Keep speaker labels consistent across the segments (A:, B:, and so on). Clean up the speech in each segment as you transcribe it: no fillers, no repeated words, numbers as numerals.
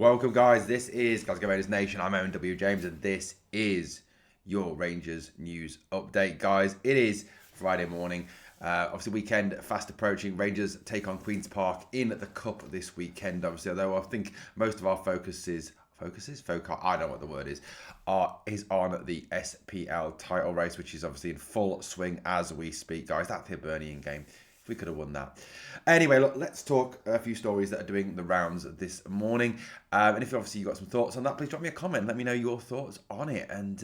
A: Welcome, guys. This is Glasgow Rangers Nation. I'm Owen James, and this is your Rangers news update, guys. It is Friday morning. Obviously, weekend fast approaching. Rangers take on Queen's Park in the Cup this weekend. Obviously, although I think most of our foci, I don't know what the word is on the SPL title race, which is obviously in full swing as we speak, guys. That Hibernian game. We could have won that. Anyway, look, let's talk a few stories that are doing the rounds this morning. And if obviously you've got some thoughts on that, please drop me a comment. Let me know your thoughts on it. And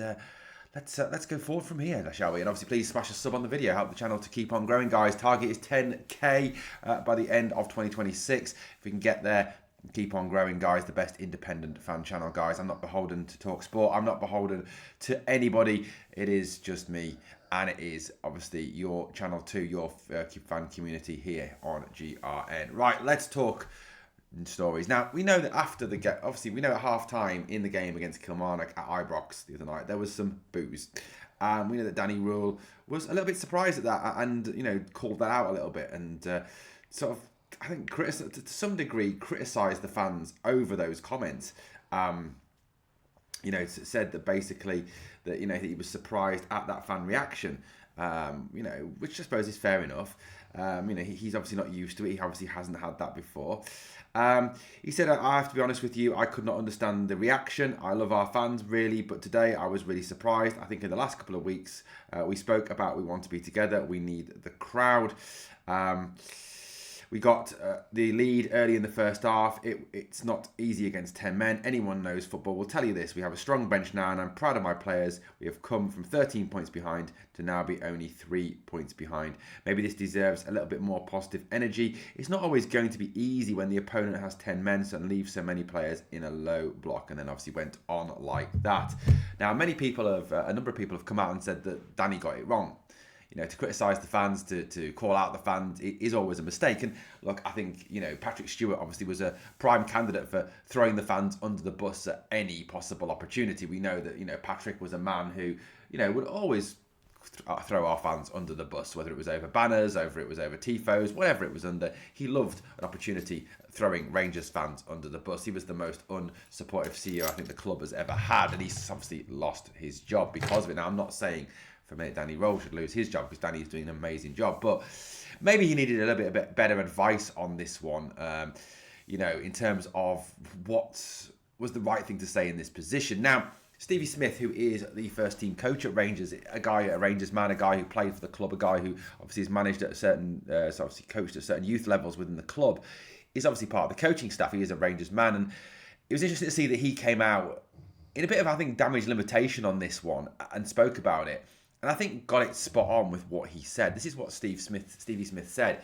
A: let's go forward from here, shall we? And obviously, please smash a sub on the video. Help the channel to keep on growing, guys. Target is 10k by the end of 2026. If we can get there, keep on growing, guys. The best independent fan channel, guys. I'm not beholden to Talk Sport. I'm not beholden to anybody. It is just me. And it is obviously your channel too, your fan community here on GRN. Right, let's talk stories. Now, we know that after the game, obviously, we know at half-time in the game against Kilmarnock at Ibrox the other night, there was some boos. We know that Danny Rule was a little bit surprised at that and, called that out a little bit and sort of, I think, to some degree, criticised the fans over those comments. Said that basically that, he was surprised at that fan reaction, which I suppose is fair enough. He's obviously not used to it. He obviously hasn't had that before. He said, I have to be honest with you, I could not understand the reaction. I love our fans, really, but today I was really surprised. I think in the last couple of weeks, we spoke about we want to be together. We need the crowd. We got the lead early in the first half. It's not easy against 10 men. Anyone knows football will tell you this. We have a strong bench now, and I'm proud of my players. We have come from 13 points behind to now be only 3 points behind. Maybe this deserves a little bit more positive energy. It's not always going to be easy when the opponent has 10 men and leaves so many players in a low block, and then obviously went on like that. Now, a number of people have come out and said that Danny got it wrong. To criticise the fans, to call out the fans, it is always a mistake. And look, I think, Patrick Stewart obviously was a prime candidate for throwing the fans under the bus at any possible opportunity. We know that, Patrick was a man who, would always throw our fans under the bus, whether it was over banners, whether it was over tifos, whatever it was under. He loved an opportunity throwing Rangers fans under the bus. He was the most unsupportive CEO I think the club has ever had, and he's obviously lost his job because of it. Now, I'm not saying for a minute Danny Role should lose his job, because Danny's doing an amazing job, but maybe he needed a little bit better advice on this one, in terms of what was the right thing to say in this position. Now, Stevie Smith, who is the first team coach at Rangers, a Rangers man, a guy who played for the club, a guy who obviously has managed at obviously coached at certain youth levels within the club, is obviously part of the coaching staff. He is a Rangers man, and it was interesting to see that he came out in a bit of, I think, damage limitation on this one and spoke about it. And I think got it spot on with what he said. This is what Stevie Smith said.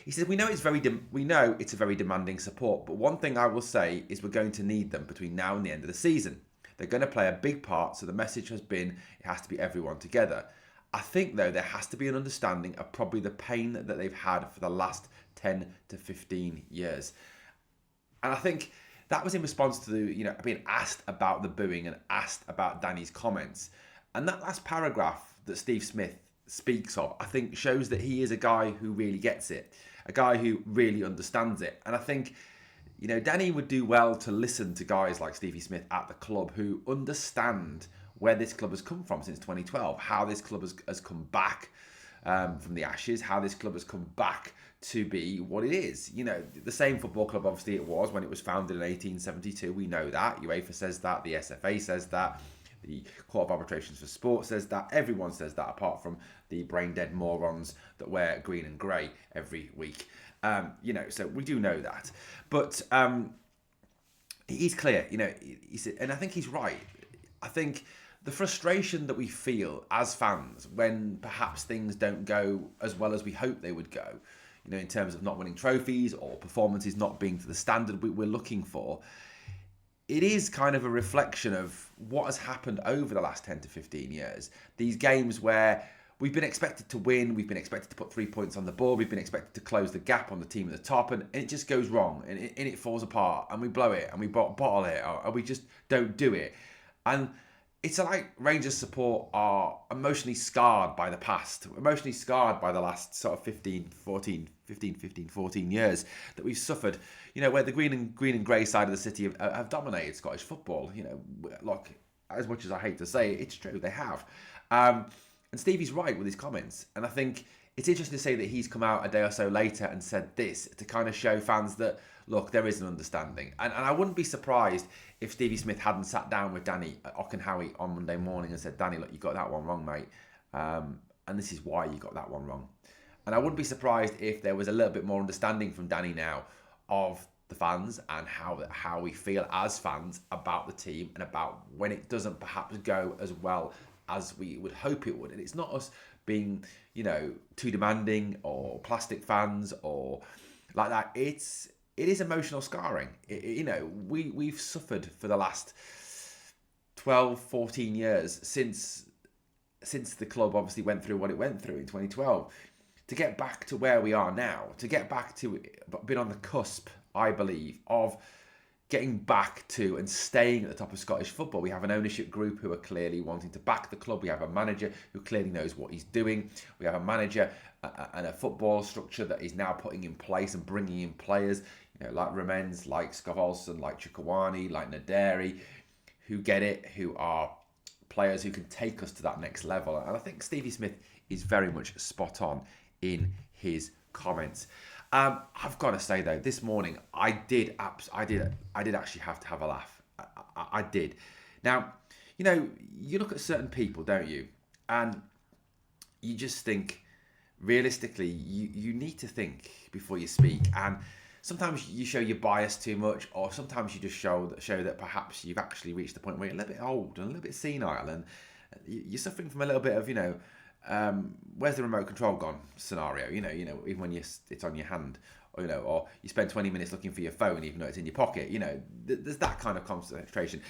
A: He said, we know it's a very demanding support, but one thing I will say is we're going to need them between now and the end of the season. They're going to play a big part, so the message has been it has to be everyone together. I think, though, there has to be an understanding of probably the pain that they've had for the last 10 to 15 years. And I think that was in response to being asked about the booing and asked about Danny's comments. And that last paragraph that Steve Smith speaks of, I think, shows that he is a guy who really gets it, a guy who really understands it. And I think, Danny would do well to listen to guys like Stevie Smith at the club who understand where this club has come from since 2012, how this club has come back from the ashes, how this club has come back to be what it is. The same football club, obviously, it was when it was founded in 1872. We know that. UEFA says that. The SFA says that. The Court of Arbitrations for Sport says that. Everyone says that, apart from the brain-dead morons that wear green and grey every week. So we do know that. But he's clear, he said, and I think he's right. I think the frustration that we feel as fans when perhaps things don't go as well as we hope they would go, in terms of not winning trophies or performances not being to the standard we're looking for, it is kind of a reflection of what has happened over the last 10 to 15 years. These games where we've been expected to win, we've been expected to put 3 points on the board, we've been expected to close the gap on the team at the top, and it just goes wrong, and it falls apart, and we blow it, and we bottle it, and we just don't do it. And it's like Rangers support are emotionally scarred by the past, emotionally scarred by the last sort of 15, 14 years that we've suffered, where the green and grey side of the city have dominated Scottish football. Look, as much as I hate to say it, it's true, they have. And Stevie's right with his comments. And I think it's interesting to say that he's come out a day or so later and said this to kind of show fans that, look, there is an understanding. And I wouldn't be surprised if Stevie Smith hadn't sat down with Danny Okenhowie on Monday morning and said, Danny, look, you got that one wrong, mate. And this is why you got that one wrong. And I wouldn't be surprised if there was a little bit more understanding from Danny now of the fans and how we feel as fans about the team and about when it doesn't perhaps go as well as we would hope it would. And it's not us being, too demanding or plastic fans or like that. It is emotional scarring. We've suffered for the last 12, 14 years since the club obviously went through what it went through in 2012. To get back to where we are now, to get back to being on the cusp, I believe, of getting back to and staying at the top of Scottish football. We have an ownership group who are clearly wanting to back the club. We have a manager who clearly knows what he's doing. We have a manager and a football structure that is now putting in place and bringing in players, like Ramens, like Scovolson, like Chukwuani, like Naderi, who get it, who are players who can take us to that next level. And I think Stevie Smith is very much spot on in his comments. I've got to say though, this morning I did actually have to have a laugh. I did. Now, you look at certain people, don't you? And you just think, realistically, you need to think before you speak. And sometimes you show your bias too much, or sometimes you just show that perhaps you've actually reached the point where you're a little bit old and a little bit senile, and you're suffering from a little bit of, where's the remote control gone scenario, even when it's on your hand, or you spend 20 minutes looking for your phone even though it's in your pocket, there's that kind of concentration.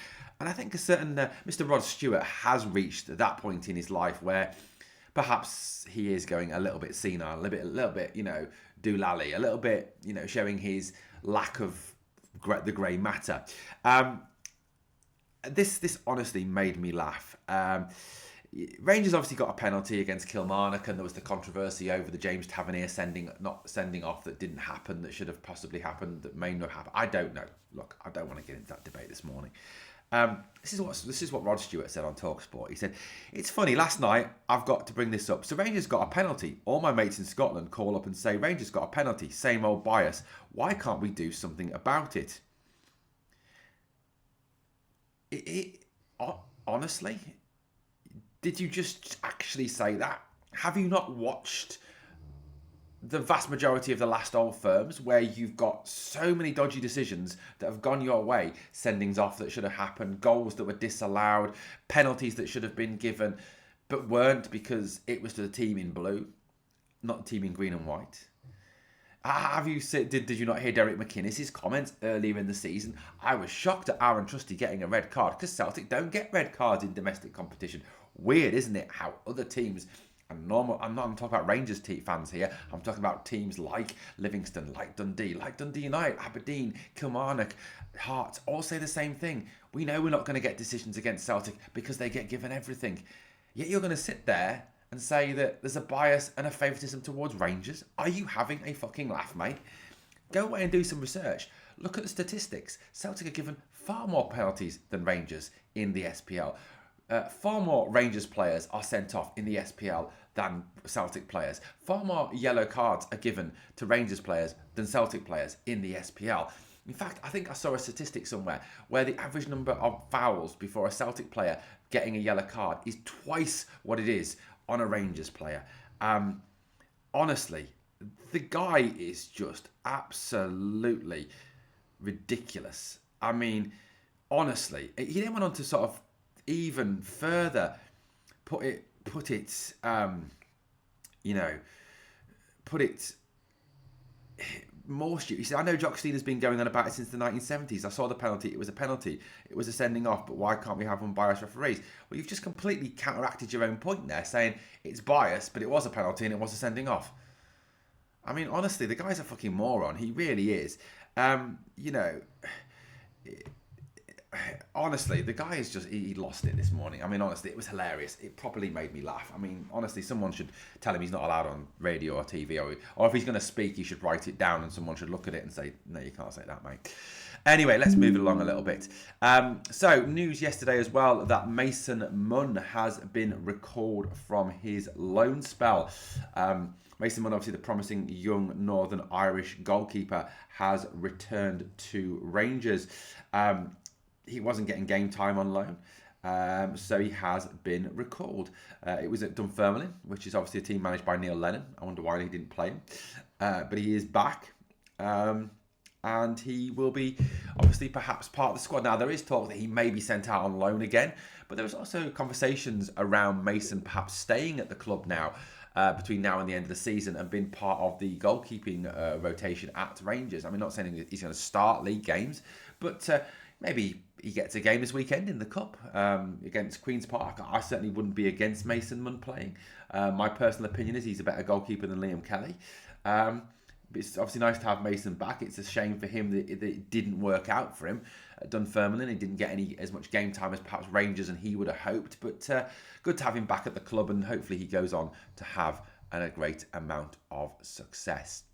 A: And I think a certain Mr. Rod Stewart has reached that point in his life where perhaps he is going a little bit senile, a little bit, doolally, a little bit, showing his lack of the grey matter. This honestly made me laugh. Rangers obviously got a penalty against Kilmarnock, and there was the controversy over the James Tavernier not sending off that didn't happen, that should have possibly happened, that may not happen. I don't know. Look, I don't want to get into that debate this morning. This is what Rod Stewart said on TalkSport. He said, "It's funny, last night, I've got to bring this up. So Rangers got a penalty. All my mates in Scotland call up and say, Rangers got a penalty. Same old bias. Why can't we do something about it?" Honestly, did you just actually say that? Have you not watched the vast majority of the last Old Firms where you've got so many dodgy decisions that have gone your way? Sendings off that should have happened, goals that were disallowed, penalties that should have been given but weren't because it was to the team in blue, not the team in green and white. Did you not hear Derek McInnes' comments earlier in the season? I was shocked at Aaron Trusty getting a red card because Celtic don't get red cards in domestic competition. Weird, isn't it, how other teams, and normal, I'm talking about Rangers fans here, I'm talking about teams like Livingston, like Dundee United, Aberdeen, Kilmarnock, Hearts, all say the same thing. We know we're not going to get decisions against Celtic because they get given everything. Yet you're going to sit there and say that there's a bias and a favouritism towards Rangers? Are you having a fucking laugh, mate? Go away and do some research. Look at the statistics. Celtic are given far more penalties than Rangers in the SPL. Far more Rangers players are sent off in the SPL than Celtic players. Far more yellow cards are given to Rangers players than Celtic players in the SPL. In fact, I think I saw a statistic somewhere where the average number of fouls before a Celtic player getting a yellow card is twice what it is on a Rangers player. Honestly, the guy is just absolutely ridiculous. I mean, honestly, he then went on to sort of even further put it more stupid. He said, I know Jock Steele's been going on about it since the 1970s. I saw the penalty. It was a penalty. It was a sending off. But why can't we have unbiased referees? Well, you've just completely counteracted your own point there, saying it's biased, but it was a penalty and it was a sending off. I mean, honestly, the guy's a fucking moron. He really is. honestly, the guy is just, he lost it this morning. I mean, honestly, it was hilarious. It properly made me laugh. I mean, honestly, someone should tell him he's not allowed on radio or TV, or if he's going to speak, he should write it down and someone should look at it and say, no, you can't say that, mate. Anyway, let's move it along a little bit. So, news yesterday as well that Mason Munn has been recalled from his loan spell. Mason Munn, obviously the promising young Northern Irish goalkeeper, has returned to Rangers. He wasn't getting game time on loan, so he has been recalled. It was at Dunfermline, which is obviously a team managed by Neil Lennon. I wonder why he didn't play him. But he is back. And he will be obviously perhaps part of the squad. Now, there is talk that he may be sent out on loan again, but there was also conversations around Mason perhaps staying at the club now, between now and the end of the season, and being part of the goalkeeping rotation at Rangers. I mean, not saying he's going to start league games, but maybe he gets a game this weekend in the Cup against Queen's Park. I certainly wouldn't be against Mason Munn playing. My personal opinion is he's a better goalkeeper than Liam Kelly. It's obviously nice to have Mason back. It's a shame for him that it didn't work out for him at Dunfermline. He didn't get as much game time as perhaps Rangers and he would have hoped. But good to have him back at the club, and hopefully he goes on to have a great amount of success.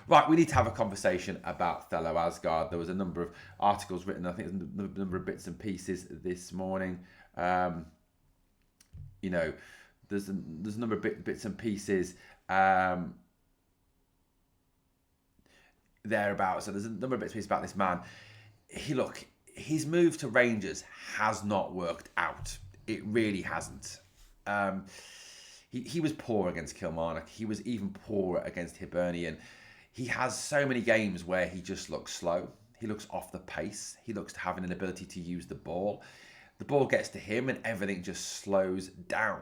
A: Right, we need to have a conversation about Theo Asgard. There was a number of articles written, I think there's a number of bits and pieces this morning. There's a number of bits and pieces thereabouts. So there's a number of bits and pieces about this man. His move to Rangers has not worked out. It really hasn't. He was poor against Kilmarnock. He was even poorer against Hibernian. He has so many games where he just looks slow. He looks off the pace. He looks to have an inability to use the ball. The ball gets to him and everything just slows down.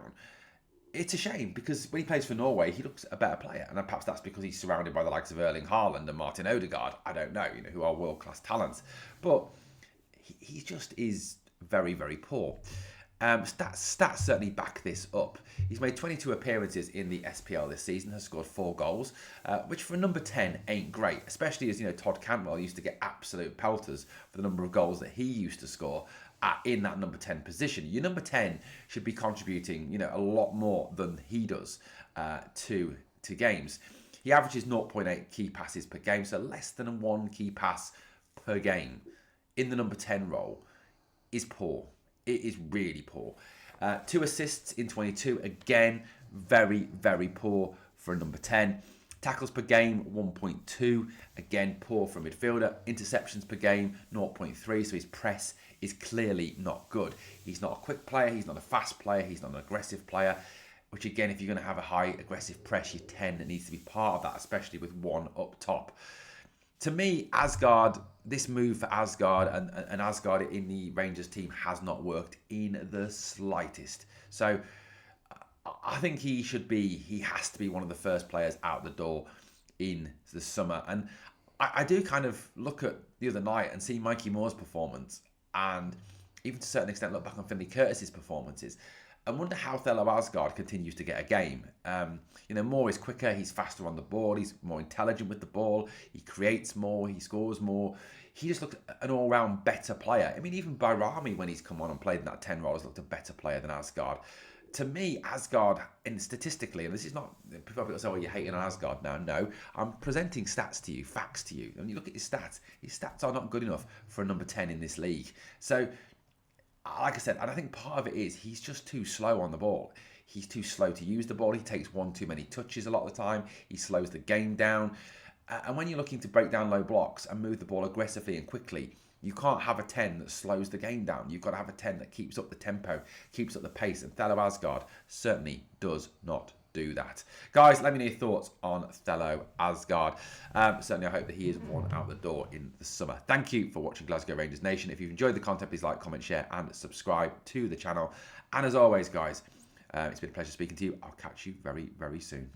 A: It's a shame because when he plays for Norway, he looks a better player. And perhaps that's because he's surrounded by the likes of Erling Haaland and Martin Odegaard. I don't know, who are world-class talents. But he just is very, very poor. Stats certainly back this up. He's made 22 appearances in the SPL this season, has scored 4 goals, which for a number 10 ain't great, especially as Todd Cantwell used to get absolute pelters for the number of goals that he used to score in that number 10 position. Your number 10 should be contributing, a lot more than he does to games. He averages 0.8 key passes per game, so less than 1 key pass per game in the number 10 role is poor. It is really poor. 2 assists in 22, again, very, very poor for a number 10. Tackles per game, 1.2, again, poor for a midfielder. Interceptions per game, 0.3, so his press is clearly not good. He's not a quick player, he's not a fast player, he's not an aggressive player, which again, if you're going to have a high aggressive press, your 10 needs to be part of that, especially with one up top. To me, Asgard, this move for Asgard and Asgard in the Rangers team has not worked in the slightest. So I think he has to be one of the first players out the door in the summer. And I do kind of look at the other night and see Mikey Moore's performance, and even to a certain extent look back on Finlay Curtis's performances and wonder how Theo Asgard continues to get a game. Moore is quicker, he's faster on the ball, he's more intelligent with the ball, he creates more, he scores more. He just looked an all-round better player. I mean, even Bayrami, when he's come on and played in that 10 role, has looked a better player than Asgard. To me, Asgard, and statistically, and this is not, people say, well, you're hating on Asgard now. No, I'm presenting stats to you, facts to you. When you look at his stats are not good enough for a number 10 in this league. So, like I said, and I think part of it is he's just too slow on the ball. He's too slow to use the ball. He takes one too many touches a lot of the time. He slows the game down. And when you're looking to break down low blocks and move the ball aggressively and quickly, you can't have a 10 that slows the game down. You've got to have a 10 that keeps up the tempo, keeps up the pace. And Theo Asgard certainly does not do that. Guys, let me know your thoughts on Theo Asgard. Certainly, I hope that he is one out the door in the summer. Thank you for watching Glasgow Rangers Nation. If you've enjoyed the content, please like, comment, share, and subscribe to the channel. And as always, guys, it's been a pleasure speaking to you. I'll catch you very, very soon.